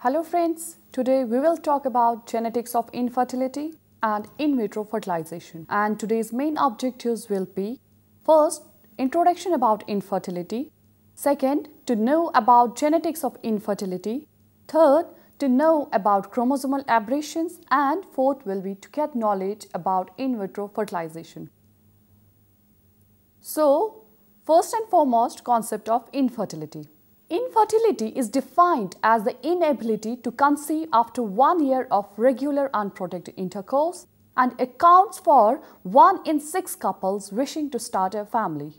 Hello friends, today we will talk about genetics of infertility and in vitro fertilization. And today's main objectives will be: first, introduction about infertility; second, to know about genetics of infertility; third, to know about chromosomal aberrations; and fourth will be to get knowledge about in vitro fertilization. So, first and foremost, concept of infertility. Infertility is defined as the inability to conceive after 1 year of regular unprotected intercourse and accounts for 1 in 6 couples wishing to start a family.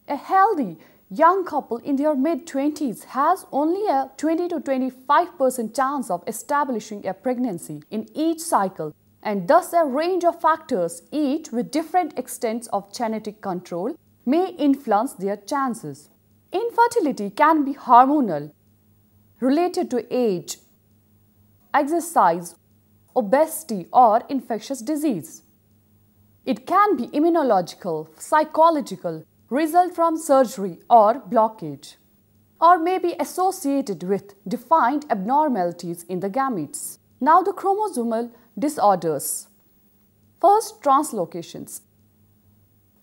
A healthy young couple in their mid-20s has only a 20 to 25% chance of establishing a pregnancy in each cycle, and thus a range of factors, each with different extents of genetic control, may influence their chances. Infertility can be hormonal, related to age, exercise, obesity, or infectious disease. It can be immunological, psychological, result from surgery or blockage, or may be associated with defined abnormalities in the gametes. Now the chromosomal disorders. First, translocations.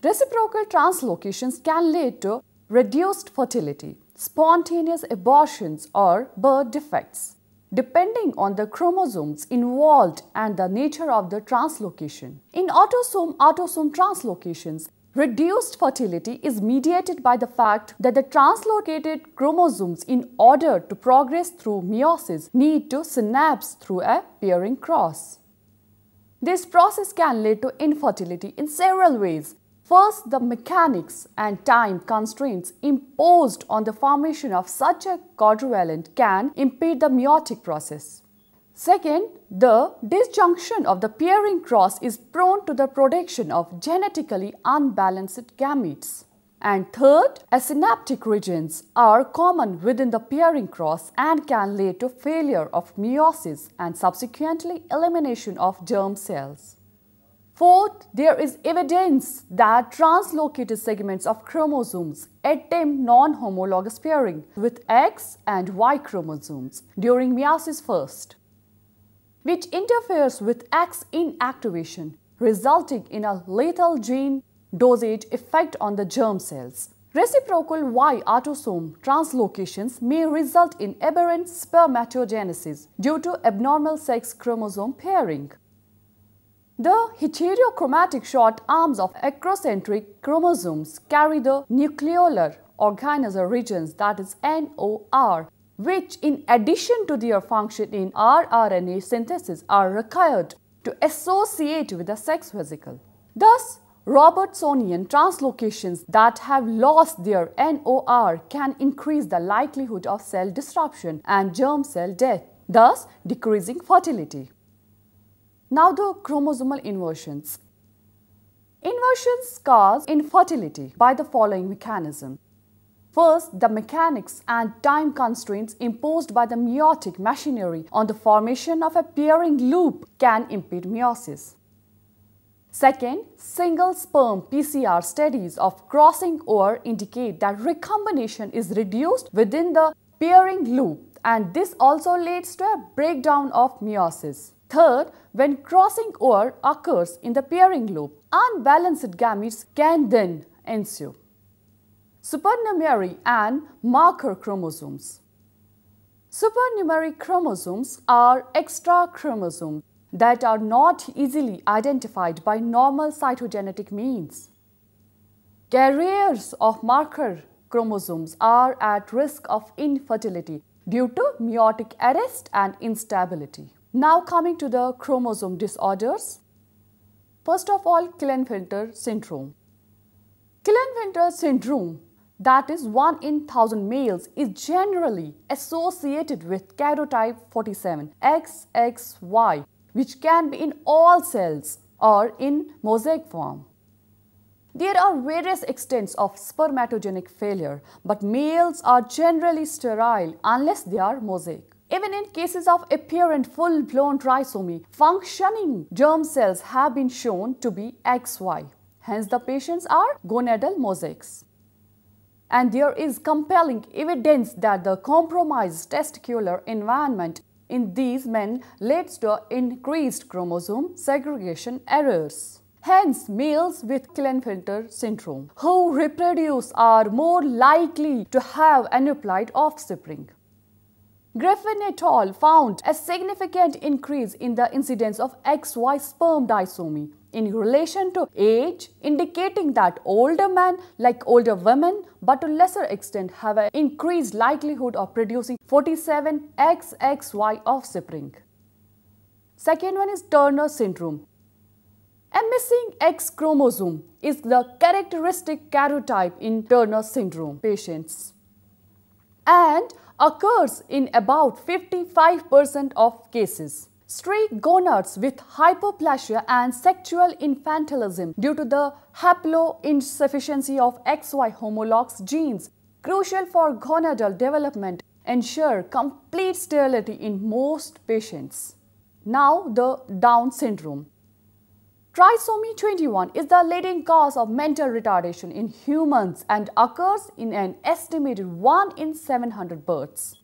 Reciprocal translocations can lead to reduced fertility, spontaneous abortions, or birth defects, depending on the chromosomes involved and the nature of the translocation. In autosome translocations, reduced fertility is mediated by the fact that the translocated chromosomes, in order to progress through meiosis, need to synapse through a pairing cross. This process can lead to infertility in several ways. First, the mechanics and time constraints imposed on the formation of such a quadrivalent can impede the meiotic process. Second, the disjunction of the pairing cross is prone to the production of genetically unbalanced gametes. And third, asynaptic regions are common within the pairing cross and can lead to failure of meiosis and subsequently elimination of germ cells. Fourth, there is evidence that translocated segments of chromosomes attempt non-homologous pairing with X and Y chromosomes during meiosis first, which interferes with X inactivation, resulting in a lethal gene dosage effect on the germ cells. Reciprocal Y autosome translocations may result in aberrant spermatogenesis due to abnormal sex chromosome pairing. The heterochromatic short arms of acrocentric chromosomes carry the nucleolar organizer regions, that is NOR, which in addition to their function in rRNA synthesis are required to associate with the sex vesicle. Thus, Robertsonian translocations that have lost their NOR can increase the likelihood of cell disruption and germ cell death, thus decreasing fertility. Now the chromosomal inversions. Inversions cause infertility by the following mechanism. First, the mechanics and time constraints imposed by the meiotic machinery on the formation of a pairing loop can impede meiosis. Second, single sperm PCR studies of crossing over indicate that recombination is reduced within the pairing loop, and this also leads to a breakdown of meiosis. Third, when crossing over occurs in the pairing loop, unbalanced gametes can then ensue. Supernumerary and marker chromosomes. Supernumerary chromosomes are extra chromosomes that are not easily identified by normal cytogenetic means. Carriers of marker chromosomes are at risk of infertility due to meiotic arrest and instability. Now coming to the chromosome disorders. First of all, Klinefelter syndrome. Klinefelter syndrome, that is 1 in 1000 males, is generally associated with karyotype 47 XXY, which can be in all cells or in mosaic form. There are various extents of spermatogenic failure, but males are generally sterile unless they are mosaic. Even in cases of apparent full-blown trisomy, functioning germ cells have been shown to be XY. Hence, the patients are gonadal mosaics. and there is compelling evidence that the compromised testicular environment in these men leads to increased chromosome segregation errors. Hence, males with Klinefelter syndrome who reproduce are more likely to have aneuploid offspring. Griffin et al. Found a significant increase in the incidence of XY sperm disomy in relation to age, indicating that older men, like older women, but to lesser extent, have an increased likelihood of producing 47 XXY offspring. Second one is Turner syndrome. A missing X chromosome is the characteristic karyotype in Turner syndrome patients and occurs in about 55% of cases. Streak gonads with hypoplasia and sexual infantilism due to the haploinsufficiency of XY homologs genes, crucial for gonadal development, ensure complete sterility in most patients. Now the Down syndrome. Trisomy 21 is the leading cause of mental retardation in humans and occurs in an estimated 1 in 700 births.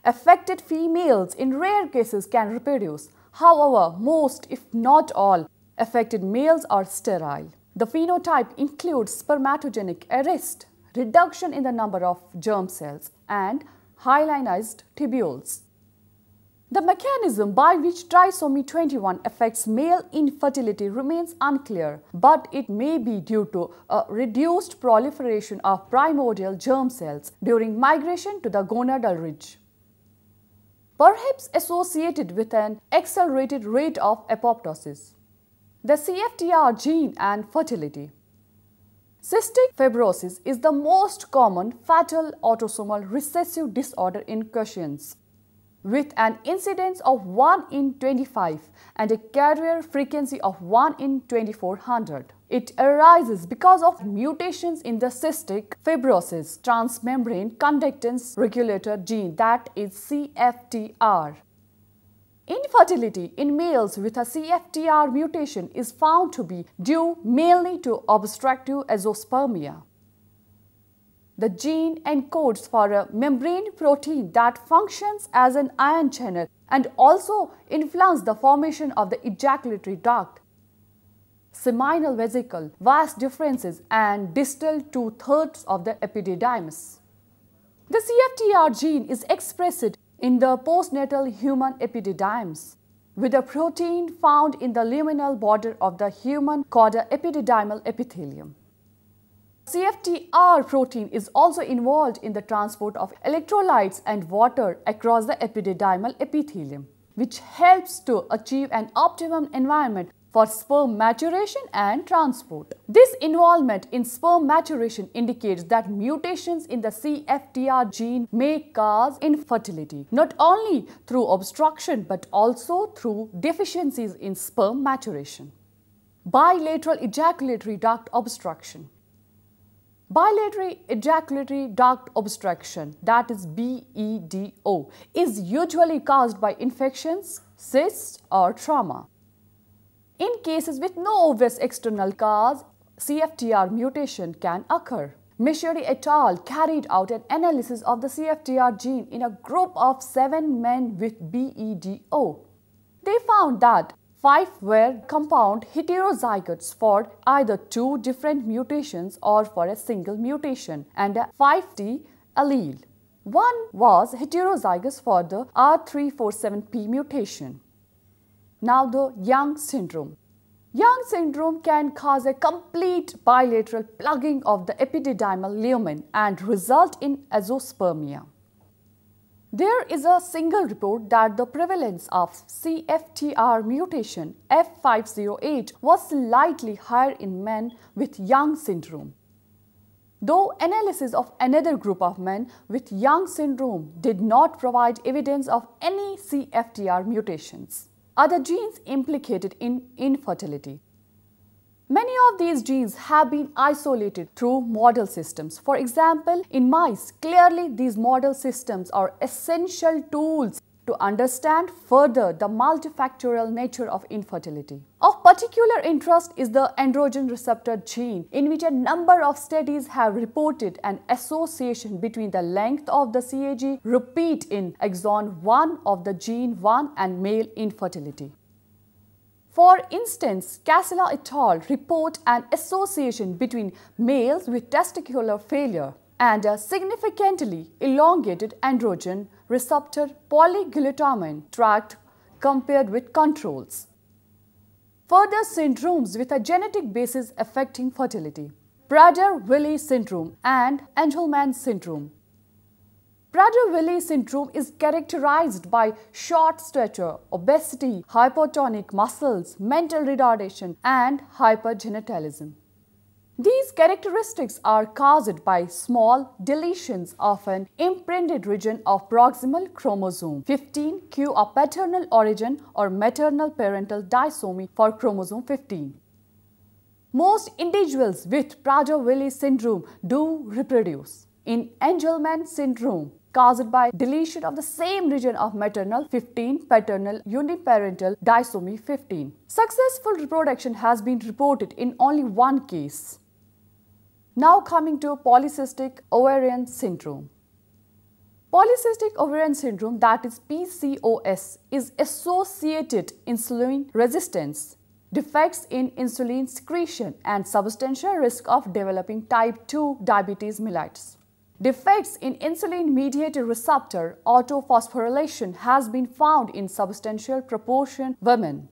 Affected females in rare cases can reproduce. However, most, if not all, affected males are sterile. The phenotype includes spermatogenic arrest, reduction in the number of germ cells, and hyalinized tubules. The mechanism by which trisomy 21 affects male infertility remains unclear, but it may be due to a reduced proliferation of primordial germ cells during migration to the gonadal ridge, perhaps associated with an accelerated rate of apoptosis. The CFTR gene and fertility. Cystic fibrosis is the most common fatal autosomal recessive disorder in Caucasians, with an incidence of 1 in 25 and a carrier frequency of 1 in 2400. It arises because of mutations in the cystic fibrosis transmembrane conductance regulator gene, that is CFTR. Infertility in males with a CFTR mutation is found to be due mainly to obstructive azoospermia. The gene encodes for a membrane protein that functions as an ion channel and also influences the formation of the ejaculatory duct, seminal vesicle, vas deferens, and distal 2/3 of the epididymis. The CFTR gene is expressed in the postnatal human epididymis, with a protein found in the luminal border of the human cauda epididymal epithelium. CFTR protein is also involved in the transport of electrolytes and water across the epididymal epithelium, which helps to achieve an optimum environment for sperm maturation and transport. This involvement in sperm maturation indicates that mutations in the CFTR gene may cause infertility, not only through obstruction but also through deficiencies in sperm maturation. Bilateral ejaculatory duct obstruction. Bilateral ejaculatory duct obstruction, that is BEDO, is usually caused by infections, cysts, or trauma. In cases with no obvious external cause, CFTR mutation can occur. Misheri et al. Carried out an analysis of the CFTR gene in a group of 7 men with BEDO. They found that 5 were compound heterozygotes for either 2 different mutations or for a single mutation and a 5T allele. 1 was heterozygous for the R347P mutation. Now the Young syndrome. Young syndrome can cause a complete bilateral plugging of the epididymal lumen and result in azoospermia. There is a single report that the prevalence of CFTR mutation F508 was slightly higher in men with Young syndrome, though analysis of another group of men with Young syndrome did not provide evidence of any CFTR mutations. Other genes implicated in infertility. Many of these genes have been isolated through model systems. For example, in mice, clearly these model systems are essential tools to understand further the multifactorial nature of infertility. Of particular interest is the androgen receptor gene, in which a number of studies have reported an association between the length of the CAG repeat in exon 1 of the gene 1 and male infertility. For instance, Casella et al. Report an association between males with testicular failure and a significantly elongated androgen receptor polyglutamine tract compared with controls. Further syndromes with a genetic basis affecting fertility: Prader-Willi syndrome and Angelman syndrome. Prader-Willi syndrome is characterized by short stature, obesity, hypotonic muscles, mental retardation, and hypergenitalism. These characteristics are caused by small deletions of an imprinted region of proximal chromosome 15q of paternal origin or maternal parental disomy for chromosome 15. Most individuals with Prader-Willi syndrome do reproduce. In Angelman syndrome, caused by deletion of the same region of maternal 15, paternal uniparental disomy 15. Successful reproduction has been reported in only one case. Now coming to polycystic ovarian syndrome. Polycystic ovarian syndrome, that is PCOS, is associated insulin resistance, defects in insulin secretion, and substantial risk of developing type 2 diabetes mellitus. Defects in insulin-mediated receptor autophosphorylation has been found in substantial proportion women.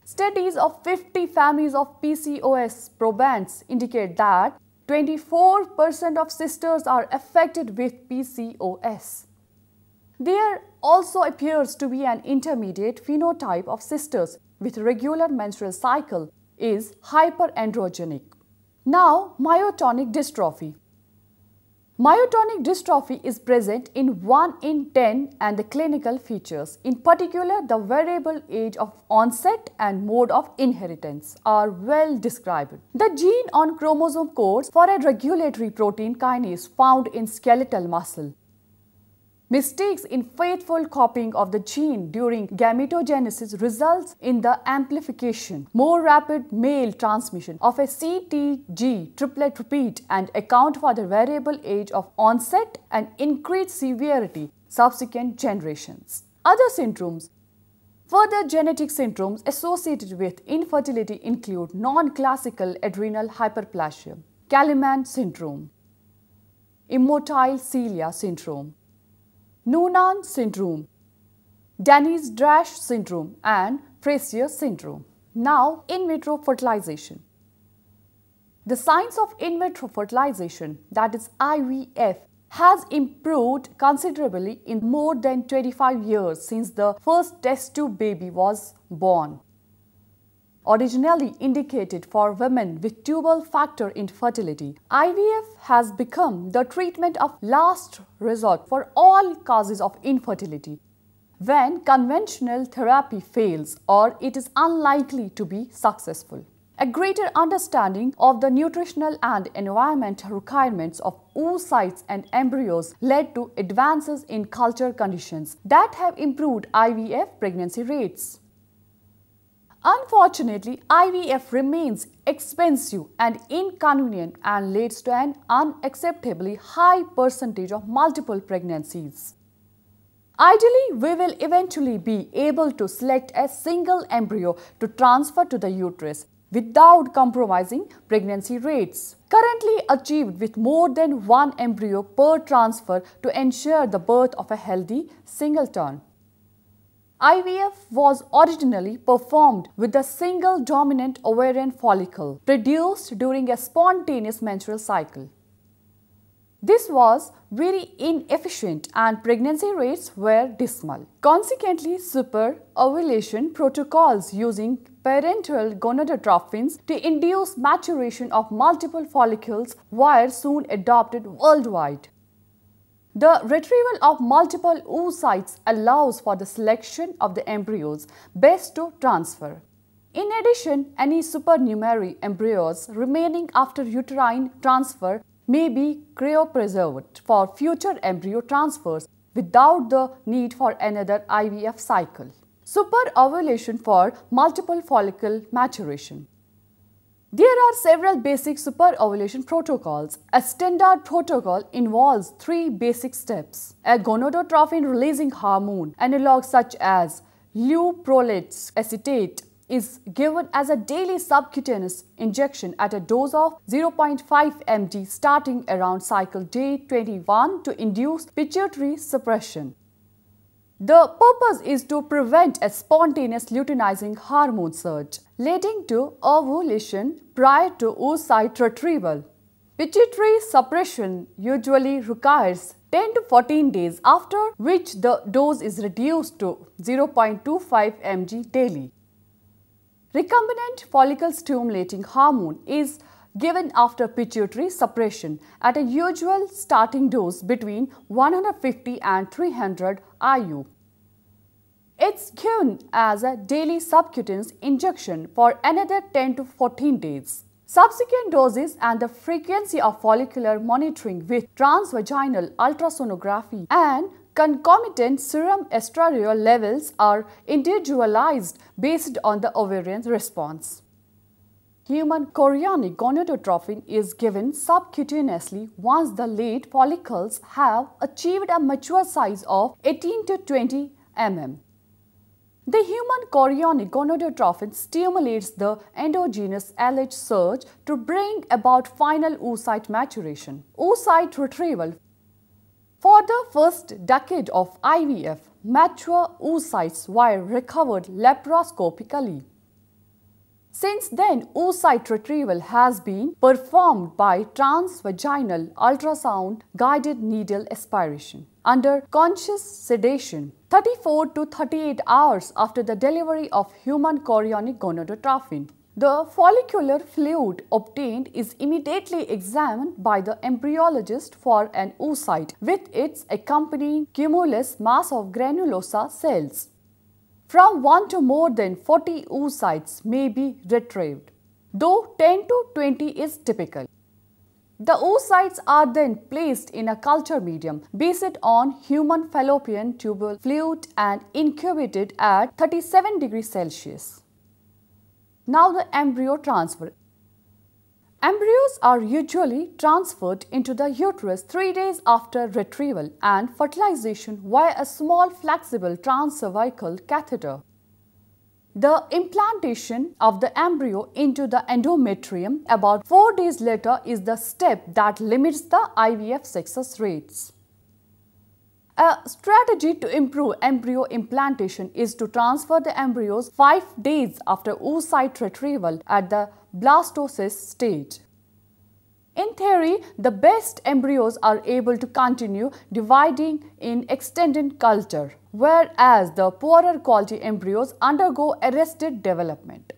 Studies of 50 families of PCOS probands indicate that 24% of sisters are affected with PCOS. There also appears to be an intermediate phenotype of sisters with regular menstrual cycle is hyperandrogenic. Now, myotonic dystrophy. Myotonic dystrophy is present in 1 in 10 and the clinical features, in particular the variable age of onset and mode of inheritance, are well described. The gene on chromosome codes for a regulatory protein kinase found in skeletal muscle. Mistakes in faithful copying of the gene during gametogenesis results in the amplification, more rapid male transmission of a CTG triplet repeat and account for the variable age of onset and increased severity subsequent generations. Other syndromes. Further genetic syndromes associated with infertility include non-classical adrenal hyperplasia, Kalimann syndrome, immotile cilia syndrome, Noonan syndrome, Dennis-Drash syndrome, and Frazier syndrome. Now, in vitro fertilization. The science of in vitro fertilization, that is IVF, has improved considerably in more than 25 years since the first test tube baby was born. Originally indicated for women with tubal factor infertility, IVF has become the treatment of last resort for all causes of infertility when conventional therapy fails or it is unlikely to be successful. A greater understanding of the nutritional and environmental requirements of oocytes and embryos led to advances in culture conditions that have improved IVF pregnancy rates. Unfortunately, IVF remains expensive and inconvenient and leads to an unacceptably high percentage of multiple pregnancies. Ideally, we will eventually be able to select a single embryo to transfer to the uterus without compromising pregnancy rates, currently achieved with more than one embryo per transfer to ensure the birth of a healthy singleton. IVF was originally performed with a single dominant ovarian follicle produced during a spontaneous menstrual cycle. This was very inefficient and pregnancy rates were dismal. Consequently, superovulation protocols using parenteral gonadotrophins to induce maturation of multiple follicles were soon adopted worldwide. The retrieval of multiple oocytes allows for the selection of the embryos best to transfer. In addition, any supernumerary embryos remaining after uterine transfer may be cryopreserved for future embryo transfers without the need for another IVF cycle. Superovulation for multiple follicle maturation. There are several basic superovulation protocols. A standard protocol involves 3 basic steps. A gonadotropin-releasing hormone analog such as leuprolate acetate is given as a daily subcutaneous injection at a dose of 0.5 mg starting around cycle day 21 to induce pituitary suppression. The purpose is to prevent a spontaneous luteinizing hormone surge, leading to ovulation prior to oocyte retrieval. Pituitary suppression usually requires 10 to 14 days, after which the dose is reduced to 0.25 mg daily. Recombinant follicle stimulating hormone is given after pituitary suppression at a usual starting dose between 150 and 300 IU. It's given as a daily subcutaneous injection for another 10 to 14 days. Subsequent doses and the frequency of follicular monitoring with transvaginal ultrasonography and concomitant serum estradiol levels are individualized based on the ovarian response. Human chorionic gonadotropin is given subcutaneously once the late follicles have achieved a mature size of 18 to 20 mm. The human chorionic gonadotropin stimulates the endogenous LH surge to bring about final oocyte maturation. Oocyte retrieval. For the first decade of IVF, mature oocytes were recovered laparoscopically. Since then, oocyte retrieval has been performed by transvaginal ultrasound-guided needle aspiration under conscious sedation 34 to 38 hours after the delivery of human chorionic gonadotropin. The follicular fluid obtained is immediately examined by the embryologist for an oocyte with its accompanying cumulus mass of granulosa cells. From 1 to more than 40 oocytes may be retrieved, though 10 to 20 is typical. The oocytes are then placed in a culture medium based on human fallopian tubal fluid and incubated at 37 degrees Celsius. Now the embryo transfer. Embryos are usually transferred into the uterus 3 days after retrieval and fertilization via a small flexible transcervical catheter. The implantation of the embryo into the endometrium about 4 days later is the step that limits the IVF success rates. A strategy to improve embryo implantation is to transfer the embryos 5 days after oocyte retrieval at the blastocyst stage. In theory, the best embryos are able to continue dividing in extended culture, whereas the poorer quality embryos undergo arrested development.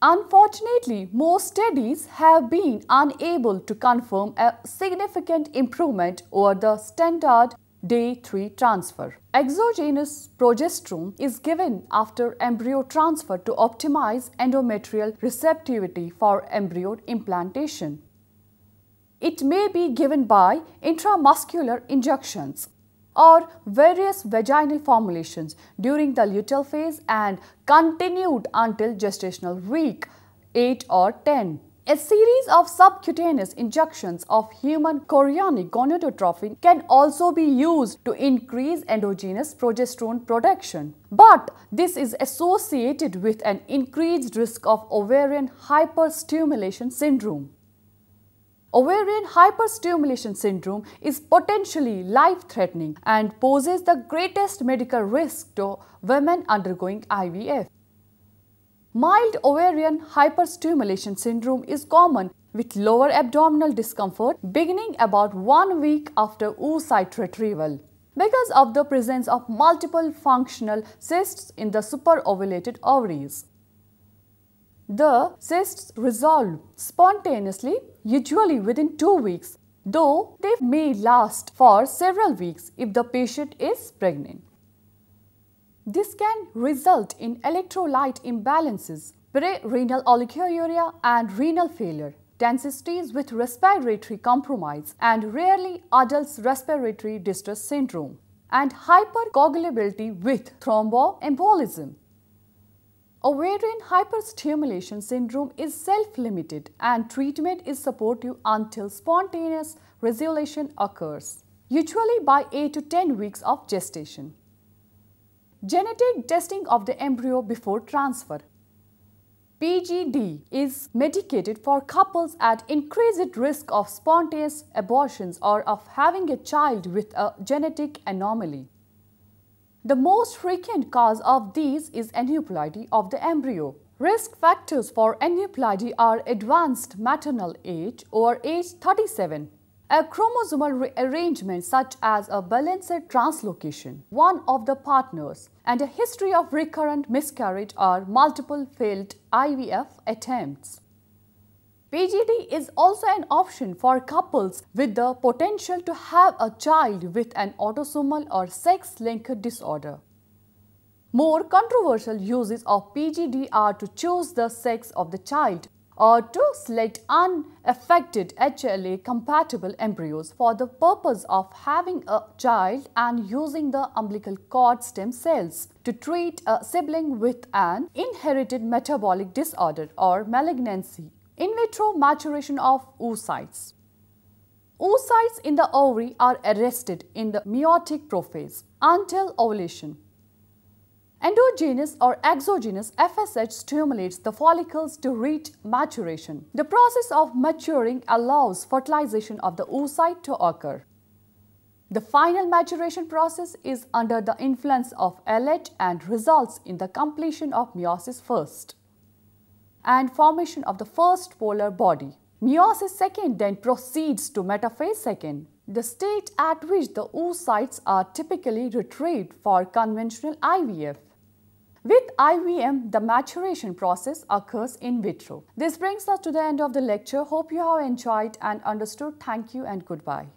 Unfortunately, most studies have been unable to confirm a significant improvement over the standard Day 3 transfer. Exogenous progesterone is given after embryo transfer to optimize endometrial receptivity for embryo implantation. It may be given by intramuscular injections or various vaginal formulations during the luteal phase and continued until gestational week 8 or 10. A series of subcutaneous injections of human chorionic gonadotropin can also be used to increase endogenous progesterone production. But this is associated with an increased risk of ovarian hyperstimulation syndrome. Ovarian hyperstimulation syndrome is potentially life-threatening and poses the greatest medical risk to women undergoing IVF. Mild ovarian hyperstimulation syndrome is common with lower abdominal discomfort beginning about 1 week after oocyte retrieval because of the presence of multiple functional cysts in the superovulated ovaries. The cysts resolve spontaneously, usually within 2 weeks, though they may last for several weeks if the patient is pregnant. This can result in electrolyte imbalances, pre-renal oliguria and renal failure. densities with respiratory compromise, and rarely adults' respiratory distress syndrome, and hypercoagulability with thromboembolism. Ovarian hyperstimulation syndrome is self-limited and treatment is supportive until spontaneous resolution occurs, usually by 8 to 10 weeks of gestation. Genetic testing of the embryo before transfer. PGD is medicated for couples at increased risk of spontaneous abortions or of having a child with a genetic anomaly. The most frequent cause of these is aneuploidy of the embryo. Risk factors for aneuploidy are advanced maternal age or age 37, a chromosomal rearrangement such as a balanced translocation, one of the partners, and a history of recurrent miscarriage or multiple failed IVF attempts. PGD is also an option for couples with the potential to have a child with an autosomal or sex-linked disorder. More controversial uses of PGD are to choose the sex of the child or to select unaffected HLA-compatible embryos for the purpose of having a child and using the umbilical cord stem cells to treat a sibling with an inherited metabolic disorder or malignancy. In vitro maturation of oocytes. Oocytes in the ovary are arrested in the meiotic prophase until ovulation. Endogenous or exogenous FSH stimulates the follicles to reach maturation. The process of maturing allows fertilization of the oocyte to occur. The final maturation process is under the influence of LH and results in the completion of meiosis first and formation of the first polar body. Meiosis second then proceeds to metaphase second, the state at which the oocytes are typically retrieved for conventional IVF. With IVM, the maturation process occurs in vitro. This brings us to the end of the lecture. Hope you have enjoyed and understood. Thank you and goodbye.